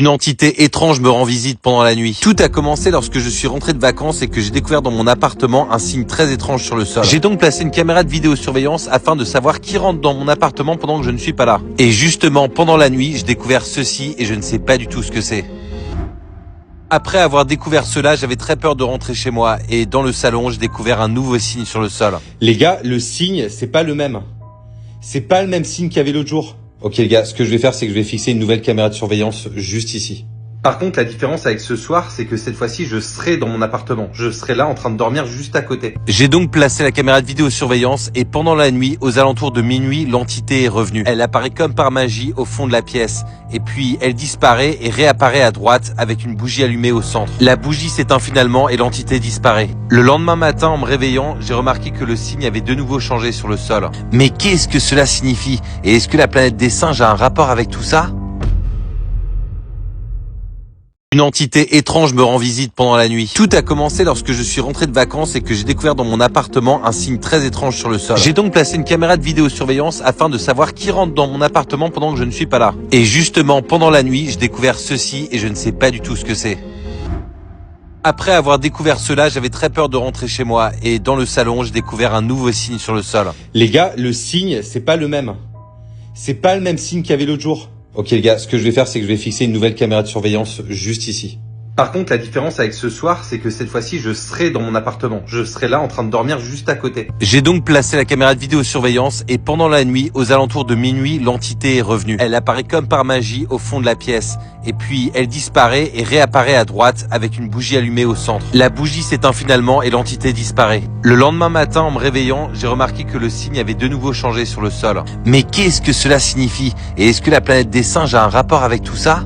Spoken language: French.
Une entité étrange me rend visite pendant la nuit. Tout a commencé lorsque je suis rentré de vacances et que j'ai découvert dans mon appartement un signe très étrange sur le sol. J'ai donc placé une caméra de vidéosurveillance afin de savoir qui rentre dans mon appartement pendant que je ne suis pas là. Et justement, pendant la nuit, j'ai découvert ceci et je ne sais pas du tout ce que c'est. Après avoir découvert cela, j'avais très peur de rentrer chez moi et dans le salon, j'ai découvert un nouveau signe sur le sol. Les gars, le signe, c'est pas le même. C'est pas le même signe qu'il y avait l'autre jour. Ok les gars, ce que je vais faire, c'est que je vais fixer une nouvelle caméra de surveillance juste ici. Par contre, la différence avec ce soir, c'est que cette fois-ci, je serai dans mon appartement. Je serai là en train de dormir juste à côté. J'ai donc placé la caméra de vidéosurveillance et pendant la nuit, aux alentours de minuit, l'entité est revenue. Elle apparaît comme par magie au fond de la pièce. Et puis, elle disparaît et réapparaît à droite avec une bougie allumée au centre. La bougie s'éteint finalement et l'entité disparaît. Le lendemain matin, en me réveillant, j'ai remarqué que le signe avait de nouveau changé sur le sol. Mais qu'est-ce que cela signifie? Et est-ce que la planète des singes a un rapport avec tout ça? Une entité étrange me rend visite pendant la nuit. Tout a commencé lorsque je suis rentré de vacances et que j'ai découvert dans mon appartement un signe très étrange sur le sol. J'ai donc placé une caméra de vidéosurveillance afin de savoir qui rentre dans mon appartement pendant que je ne suis pas là. Et justement, pendant la nuit, j'ai découvert ceci et je ne sais pas du tout ce que c'est. Après avoir découvert cela, j'avais très peur de rentrer chez moi et dans le salon, j'ai découvert un nouveau signe sur le sol. Les gars, le signe, c'est pas le même. C'est pas le même signe qu'il y avait l'autre jour. Ok les gars, ce que je vais faire, c'est que je vais fixer une nouvelle caméra de surveillance juste ici. Par contre, la différence avec ce soir, c'est que cette fois-ci, je serai dans mon appartement. Je serai là en train de dormir juste à côté. J'ai donc placé la caméra de vidéosurveillance et pendant la nuit, aux alentours de minuit, l'entité est revenue. Elle apparaît comme par magie au fond de la pièce. Et puis, elle disparaît et réapparaît à droite avec une bougie allumée au centre. La bougie s'éteint finalement et l'entité disparaît. Le lendemain matin, en me réveillant, j'ai remarqué que le signe avait de nouveau changé sur le sol. Mais qu'est-ce que cela signifie? Et est-ce que la planète des singes a un rapport avec tout ça?